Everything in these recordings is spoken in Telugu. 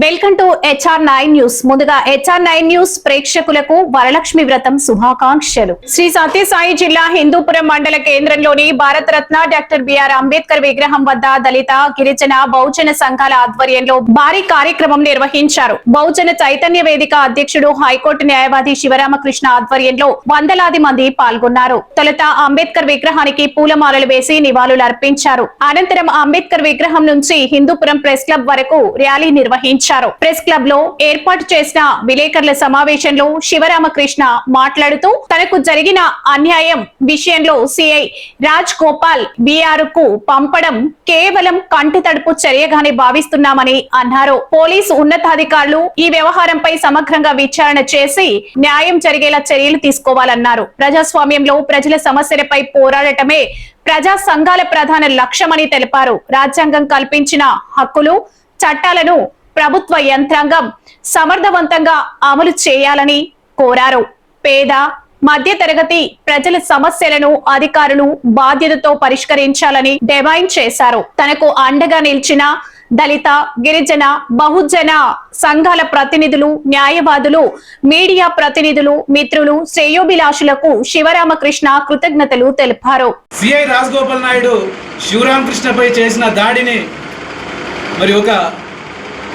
Welcome to HR9 news. ముందుగా HR9 న్యూస్ ప్రేక్షకులకు వరలక్ష్మి వ్రతం శుభాకాంక్షలు. శ్రీ సత్యసాయి జిల్లా హిందూపురం మండల కేంద్రంలోని భారతరత్న డాక్టర్ బిఆర్ అంబేద్కర్ విగ్రహం వద్ద దళిత, గిరిజన, బహుజన సంఘాల ఆధ్వర్యంలో భారీ కార్యక్రమం నిర్వహించారు. బహుజన చైతన్య వేదిక అధ్యక్షుడు, హైకోర్టు న్యాయవాది శివరామకృష్ణ ఆధ్వర్యంలో వందలాది మంది పాల్గొన్నారు. తొలుత అంబేద్కర్ విగ్రహానికి పూలమాలలు వేసి నివాళులు అర్పించారు. అనంతరం అంబేద్కర్ విగ్రహం నుంచి హిందూపురం ప్రెస్ క్లబ్ వరకు ర్యాలీ నిర్వహించారు. ప్రెస్ క్లబ్ లో ఏర్పాటు చేసిన విలేకరుల సమావేశంలో శివరామకృష్ణ మాట్లాడుతూ తనకు జరిగిన అన్యాయం విషయంలో సిఐ రాజ్ గోపాల్ బిఆర్ కు పంపడం కేవలం కంటి తడుపు చర్యగానే భావిస్తున్నామని అన్నారు. పోలీసు ఉన్నతాధికారులు ఈ వ్యవహారంపై సమగ్రంగా విచారణ చేసి న్యాయం జరిగేలా చర్యలు తీసుకోవాలన్నారు. ప్రజాస్వామ్యంలో ప్రజల సమస్యలపై పోరాడటమే ప్రజా సంఘాల ప్రధాన లక్ష్యమని తెలిపారు. రాజ్యాంగం కల్పించిన హక్కులు, చట్టాలను ప్రభుత్వ యంత్రాంగం సమర్థవంతంగా అమలు చేయాలని కోరారు. పేద, మధ్య తరగతి ప్రజల సమస్యలను అధికారులు బాధ్యతతో పరిష్కరించాలని డిమాండ్ చేశారు. తనకు అండగా నిలిచిన దళిత, గిరిజన, బహుజన సంఘాల ప్రతినిధులు, న్యాయవాదులు, మీడియా ప్రతినిధులు, మిత్రులు, శ్రేయోభిలాషులకు శివరామకృష్ణ కృతజ్ఞతలు తెలిపారు. సిఐ రాజగోపాల్ నాయుడు శివరామకృష్ణపై చేసిన దాడిని మరి ఒక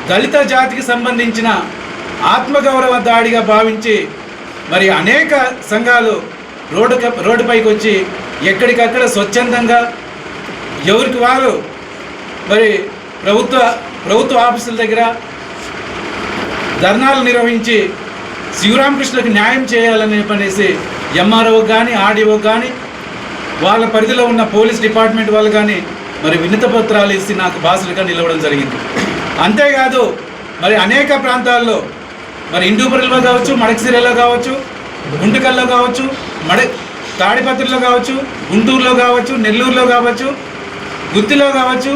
దళిత జాతికి సంబంధించిన ఆత్మగౌరవ దాడిగా భావించి మరి అనేక సంఘాలు రోడ్డుపైకి వచ్చి ఎక్కడికక్కడ స్వచ్ఛందంగా ఎవరికి వారు మరి ప్రభుత్వ ఆఫీసుల దగ్గర ధర్నాలు నిర్వహించి శివరామకృష్ణకు న్యాయం చేయాలని పనేసి ఎంఆర్ఓ కానీ, ఆర్డీఓ కానీ, వాళ్ళ పరిధిలో ఉన్న పోలీస్ డిపార్ట్మెంట్ వాళ్ళు కానీ మరి వినతి పత్రాలు ఇచ్చి నాకు బాసులుగా నిలవడం జరిగింది. అంతేకాదు మరి అనేక ప్రాంతాల్లో మరి హిందూపురంలో కావచ్చు, మడకసిరలో కావచ్చు, గుంటకల్లో కావచ్చు, తాడిపత్రిలో కావచ్చు, గుంటూరులో కావచ్చు, నెల్లూరులో కావచ్చు, గుత్తిలో కావచ్చు,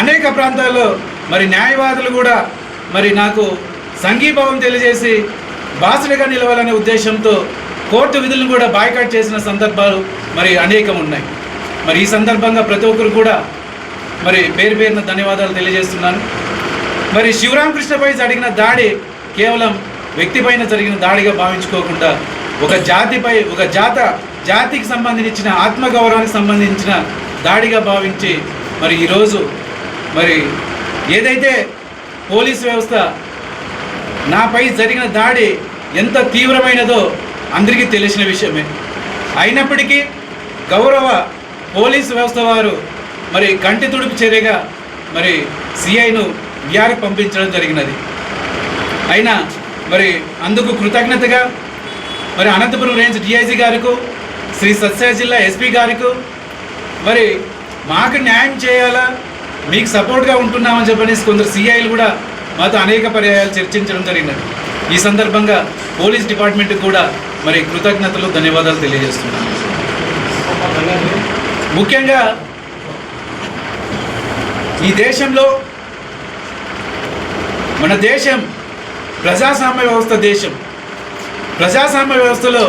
అనేక ప్రాంతాల్లో మరి న్యాయవాదులు కూడా మరి నాకు సంఘీభావం తెలియజేసి బాసులుగా నిలవాలనే ఉద్దేశంతో కోర్టు విధులను కూడా బాయ్కాట్ చేసిన సందర్భాలు మరి అనేకం ఉన్నాయి. మరి ఈ సందర్భంగా ప్రతి ఒక్కరు కూడా మరి పేరు పేరున ధన్యవాదాలు తెలియజేస్తున్నాను. మరి శివరామకృష్ణపై జరిగిన దాడి కేవలం వ్యక్తిపైన జరిగిన దాడిగా భావించుకోకుండా ఒక జాతిపై, ఒక జాతికి సంబంధించిన ఆత్మగౌరవానికి సంబంధించిన దాడిగా భావించి మరి ఈరోజు మరి ఏదైతే పోలీసు వ్యవస్థ నాపై జరిగిన దాడి ఎంత తీవ్రమైనదో అందరికీ తెలిసిన విషయమే. అయినప్పటికీ గౌరవ పోలీసు వ్యవస్థ వారు మరి కంటి తుడుపు చర్యగా మరి సిఐను బిఆర్కి పంపించడం జరిగినది. అయినా మరి అందుకు కృతజ్ఞతగా మరి అనంతపురం రేంజ్ డిఐజీ గారికి, శ్రీ సత్యసాయి జిల్లా ఎస్పీ గారికి మరి మాకు న్యాయం చేయాలా, మీకు సపోర్ట్గా ఉంటున్నామని చెప్పనేసి కొందరు సిఐలు కూడా మాతో అనేక పర్యాయాలు చర్చించడం జరిగినది. ఈ సందర్భంగా పోలీస్ డిపార్ట్మెంట్కి కూడా మరి కృతజ్ఞతలు, ధన్యవాదాలు తెలియజేస్తున్నాను. ముఖ్యంగా ఈ దేశంలో, మన దేశం ప్రజాస్వామ్య వ్యవస్థ దేశం. ప్రజాస్వామ్య వ్యవస్థలో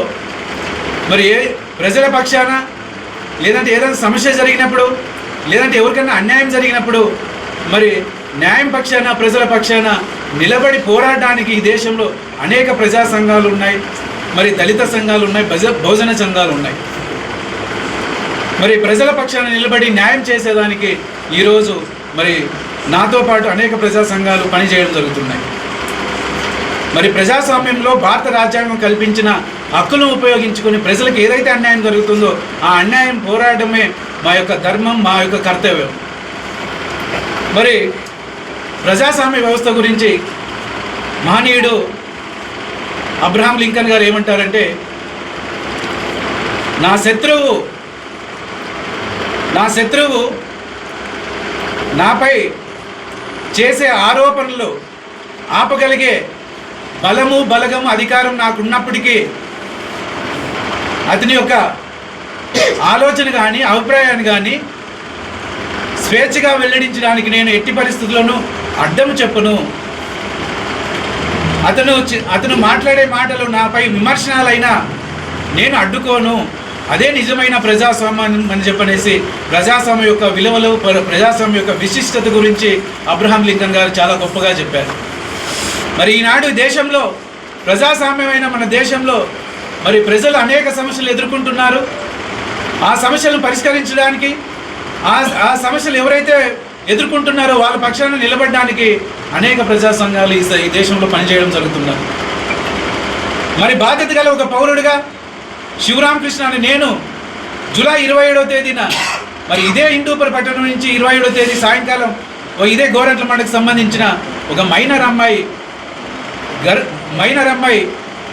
మరి ప్రజల పక్షాన, లేదంటే ఏదైనా సమస్య జరిగినప్పుడు, లేదంటే ఎవరికైనా అన్యాయం జరిగినప్పుడు మరి న్యాయం పక్షాన, ప్రజల పక్షాన నిలబడి పోరాడడానికి ఈ దేశంలో అనేక ప్రజా సంఘాలు ఉన్నాయి, మరి దళిత సంఘాలు ఉన్నాయి, బహుజన సంఘాలు ఉన్నాయి. మరి ప్రజల పక్షాన నిలబడి న్యాయం చేసేదానికి ఈరోజు మరి నాతో పాటు అనేక ప్రజా సంఘాలు పనిచేయడం జరుగుతున్నాయి. మరి ప్రజాస్వామ్యంలో భారత రాజ్యాంగం కల్పించిన హక్కులను ఉపయోగించుకొని ప్రజలకు ఏదైతే అన్యాయం జరుగుతుందో ఆ అన్యాయం పోరాడమే మా యొక్క ధర్మం, మా యొక్క కర్తవ్యం. మరి ప్రజాస్వామ్య వ్యవస్థ గురించి మహనీయుడు అబ్రహాం లింకన్ గారు ఏమంటారంటే, నా శత్రువు నాపై చేసే ఆరోపణలు ఆపగలిగే బలము, బలగము, అధికారం నాకున్నప్పటికీ అతని యొక్క ఆలోచన కానీ, అభిప్రాయాన్ని కానీ స్వేచ్ఛగా వెల్లడించడానికి నేను ఎట్టి పరిస్థితుల్లోనూ అడ్డం చెప్పను. అతను మాట్లాడే మాటలు నాపై విమర్శనాలైనా నేను అడ్డుకోను. అదే నిజమైన ప్రజాస్వామ్యం అని చెప్పనేసి ప్రజాస్వామ్యం యొక్క విలువలు, ప్రజాస్వామ్యం యొక్క విశిష్టత గురించి అబ్రహాం లింకన్ గారు చాలా గొప్పగా చెప్పారు. మరి ఈనాడు దేశంలో ప్రజాస్వామ్యమైన మన దేశంలో మరి ప్రజలు అనేక సమస్యలు ఎదుర్కొంటున్నారు. ఆ సమస్యలను పరిష్కరించడానికి ఆ సమస్యలు ఎవరైతే ఎదుర్కొంటున్నారో వాళ్ళ పక్షాన నిలబడడానికి అనేక ప్రజా సంఘాలు ఈ దేశంలో పనిచేయడం జరుగుతున్నారు. మరి బాధ్యత గల ఒక పౌరుడిగా శివరామకృష్ణ అని నేను జూలై 27వ తేదీన మరి ఇదే హిందూపుర పట్టణం నుంచి 27వ తేదీ సాయంకాలం ఇదే గోరంట్ల మండలికి సంబంధించిన ఒక మైనర్ అమ్మాయి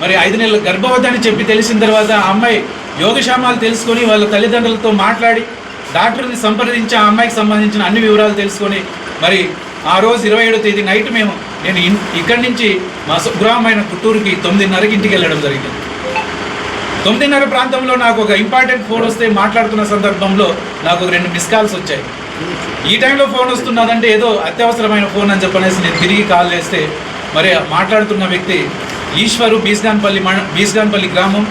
మరి 5 నెలల గర్భవతి అని చెప్పి తెలిసిన తర్వాత ఆ అమ్మాయి యోగక్షేమాలు తెలుసుకొని వాళ్ళ తల్లిదండ్రులతో మాట్లాడి డాక్టర్ని సంప్రదించి ఆ అమ్మాయికి సంబంధించిన అన్ని వివరాలు తెలుసుకొని మరి ఆ రోజు 27వ తేదీ నైట్ నేను ఇక్కడి నుంచి మా స్వగ్రామైన గుట్టూరుకి 9:30కి ఇంటికి వెళ్ళడం జరిగింది. 9:30 ప్రాంతంలో నాకు ఒక ఇంపార్టెంట్ ఫోన్ వస్తే మాట్లాడుతున్న సందర్భంలో నాకు ఒక 2 మిస్ కాల్స్ వచ్చాయి. ఈ టైంలో ఫోన్ వస్తున్నదంటే ఏదో అత్యవసరమైన ఫోన్ అని చెప్పనేసి నేను తిరిగి కాల్ చేస్తే మరి మాట్లాడుతున్న వ్యక్తి ఈశ్వరు బీస్గాన్పల్లి గ్రామం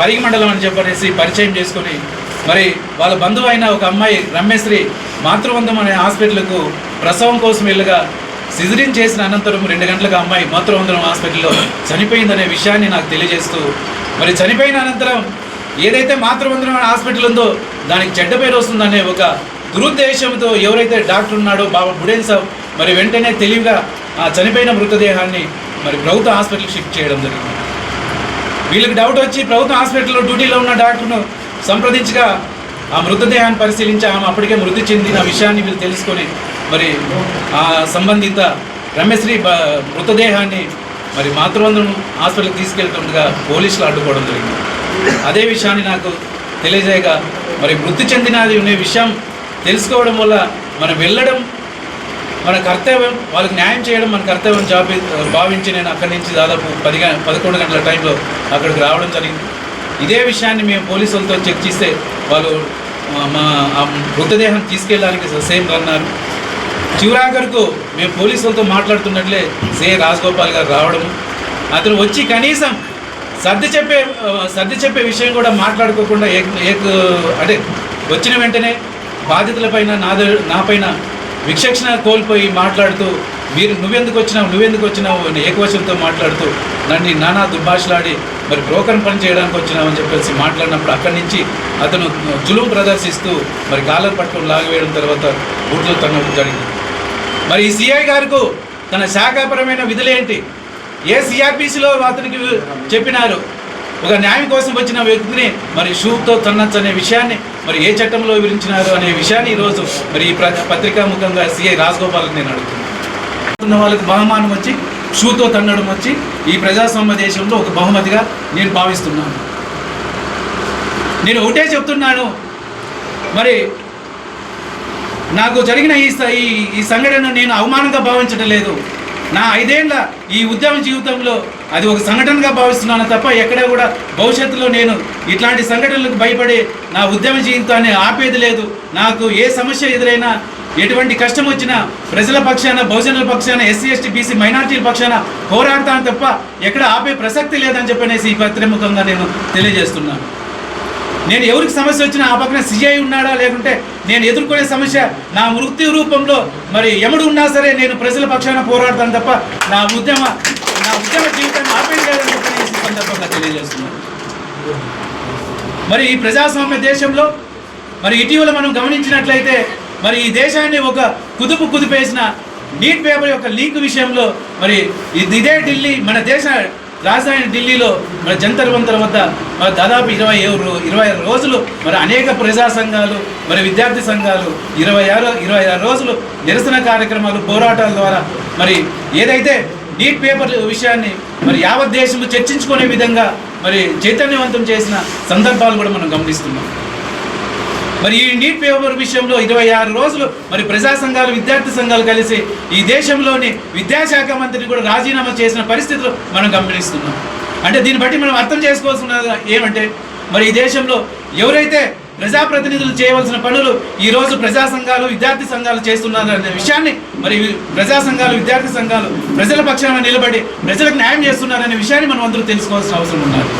పరిగి మండలం అని చెప్పనేసి పరిచయం చేసుకొని మరి వాళ్ళ బంధువు అయిన ఒక అమ్మాయి రమ్యశ్రీ మాతృవందం అనే హాస్పిటల్కు ప్రసవం కోసం వెళ్ళగా సిజరీన్ చేసిన అనంతరం 2 గంటలకు అమ్మాయి మాతృవందనం హాస్పిటల్లో చనిపోయిందనే విషయాన్ని నాకు తెలియజేస్తూ మరి చనిపోయిన అనంతరం ఏదైతే మాతృవందనం హాస్పిటల్ ఉందో దానికి చెడ్డ పేరు వస్తుందనే ఒక దురుద్దేశంతో ఎవరైతే డాక్టర్ ఉన్నాడో బాబా బుడేన్ సాబ్ మరి వెంటనే తెలివిగా ఆ చనిపోయిన మృతదేహాన్ని మరి ప్రభుత్వ హాస్పిటల్కి షిఫ్ట్ చేయడం జరిగింది. వీళ్ళకి డౌట్ వచ్చి ప్రభుత్వ హాస్పిటల్లో డ్యూటీలో ఉన్న డాక్టర్ను సంప్రదించగా ఆ మృతదేహాన్ని పరిశీలించి ఆమె అప్పటికే మృతి చెందిన విషయాన్ని వీళ్ళు తెలుసుకొని మరి ఆ సంబంధిత రమ్యశ్రీ మృతదేహాన్ని మరి మాతృవందనం హాస్పిటల్కి తీసుకెళ్తుండగా పోలీసులు అడ్డుకోవడం జరిగింది. అదే విషయాన్ని నాకు తెలియజేయగా మరి మృతి చెందినది అనే విషయం తెలుసుకోవడం వల్ల మనం వెళ్ళడం మన కర్తవ్యం, వాళ్ళకి న్యాయం చేయడం మన కర్తవ్యం భావించి నేను అక్కడి నుంచి దాదాపు 11 గంటల టైంలో అక్కడికి రావడం జరిగింది. ఇదే విషయాన్ని మేము పోలీసులతో చెక్ చేస్తే వాళ్ళు మా మృతదేహం తీసుకెళ్ళడానికి సేమ్ అన్నారు. చివరాఖరుకు మేము పోలీసులతో మాట్లాడుతున్నట్లే రాజగోపాల్ గారు రావడం, అతను వచ్చి కనీసం సర్ది చెప్పే విషయం కూడా మాట్లాడుకోకుండా అంటే వచ్చిన వెంటనే బాధితులపైన నాపైన విచక్షణ కోల్పోయి మాట్లాడుతూ నువ్వెందుకు వచ్చినావు ఏకవచనంతో మాట్లాడుతూ నన్ను నానా దుర్భాషలాడి మరి బ్రోకర్ పని చేయడానికి వచ్చినామని చెప్పేసి మాట్లాడినప్పుడు అక్కడి నుంచి అతను జులుం ప్రదర్శిస్తూ మరి కాలర్ పట్టుకొని లాగివేయడం తర్వాత బూట్లు తన్నడం జరిగింది. మరి ఈ సిఐ గారికి తన శాఖాపరమైన విధులేంటి, ఏ సిఆర్పిసిలో అతనికి చెప్పినారు, ఒక న్యాయం కోసం వచ్చిన వ్యక్తిని మరి షూతో తన్నచ్చు అనే విషయాన్ని మరి ఏ చట్టంలో వివరించినారు అనే విషయాన్ని ఈరోజు మరి ఈ పత్రికా ముఖంగా సిఐ రాజగోపాల్కి నేను అడుగుతున్నాను. వాళ్ళకి బహుమానం వచ్చి షూతో తన్నడం వచ్చి ఈ ప్రజాస్వామ్య దేశంలో ఒక బహుమతిగా నేను భావిస్తున్నాను. నేను ఒకటే చెప్తున్నాను, మరి నాకు జరిగిన ఈ సంఘటన నేను అవమానంగా భావించడం లేదు. నా 5 ఏళ్ల ఈ ఉద్యమ జీవితంలో అది ఒక సంఘటనగా భావిస్తున్నాను తప్ప ఎక్కడా కూడా భవిష్యత్తులో నేను ఇట్లాంటి సంఘటనలకు భయపడి నా ఉద్యమ జీవితాన్ని ఆపేది లేదు. నాకు ఏ సమస్య ఎదురైనా, ఎటువంటి కష్టం వచ్చినా ప్రజల పక్షాన, బహుజనుల పక్షాన, ఎస్సీ ఎస్టీ బీసీ మైనార్టీల పక్షాన పోరాడతాను తప్ప ఎక్కడ ఆపే ప్రసక్తి లేదని చెప్పనేసి ఈ పత్రిముఖంగా నేను తెలియజేస్తున్నాను. నేను ఎవరికి సమస్య వచ్చినా ఆ పక్కన సిఐ ఉన్నాడా, లేకుంటే నేను ఎదుర్కొనే సమస్య నా మృత్యు రూపంలో మరి యముడు ఉన్నా సరే నేను ప్రజల పక్షాన పోరాడతాను తప్ప నా ఉద్యమ జీవితాన్ని ఆపేది లేదని చెప్పి ఈ సందర్భంగా తెలియజేస్తున్నాను. మరి ఈ ప్రజాస్వామ్య దేశంలో మరి ఇటీవల మనం గమనించినట్లయితే మరి ఈ దేశాన్ని ఒక కుదిపేసిన నీట్ పేపర్ యొక్క లీక్ విషయంలో మరి ఇదే ఢిల్లీ, మన దేశ రాజధాని ఢిల్లీలో మన జంతర్ మంతర్ వద్ద మరి దాదాపు 26 రోజులు మరి అనేక ప్రజా సంఘాలు మరి విద్యార్థి సంఘాలు 26 రోజులు నిరసన కార్యక్రమాలు, పోరాటాల ద్వారా మరి ఏదైతే నీట్ పేపర్ విషయాన్ని మరి యావత్ దేశంలో చర్చించుకునే విధంగా మరి చైతన్యవంతం చేసిన సందర్భాలు కూడా మనం గమనిస్తున్నాం. మరి ఈ నీట్ పేపర్ విషయంలో 26 రోజులు మరి ప్రజా సంఘాలు, విద్యార్థి సంఘాలు కలిసి ఈ దేశంలోని విద్యాశాఖ మంత్రిని కూడా రాజీనామా చేసిన పరిస్థితులు మనం గమనిస్తున్నాం. అంటే దీన్ని బట్టి మనం అర్థం చేసుకోవాల్సిన ఏమంటే మరి ఈ దేశంలో ఎవరైతే ప్రజాప్రతినిధులు చేయవలసిన పనులు ఈరోజు ప్రజా సంఘాలు, విద్యార్థి సంఘాలు చేస్తున్నారు అనే విషయాన్ని మరి ప్రజా సంఘాలు, విద్యార్థి సంఘాలు ప్రజల పక్షాన నిలబడి ప్రజలకు న్యాయం చేస్తున్నారనే విషయాన్ని మనం అందరూ తెలుసుకోవాల్సిన అవసరం ఉన్నారు.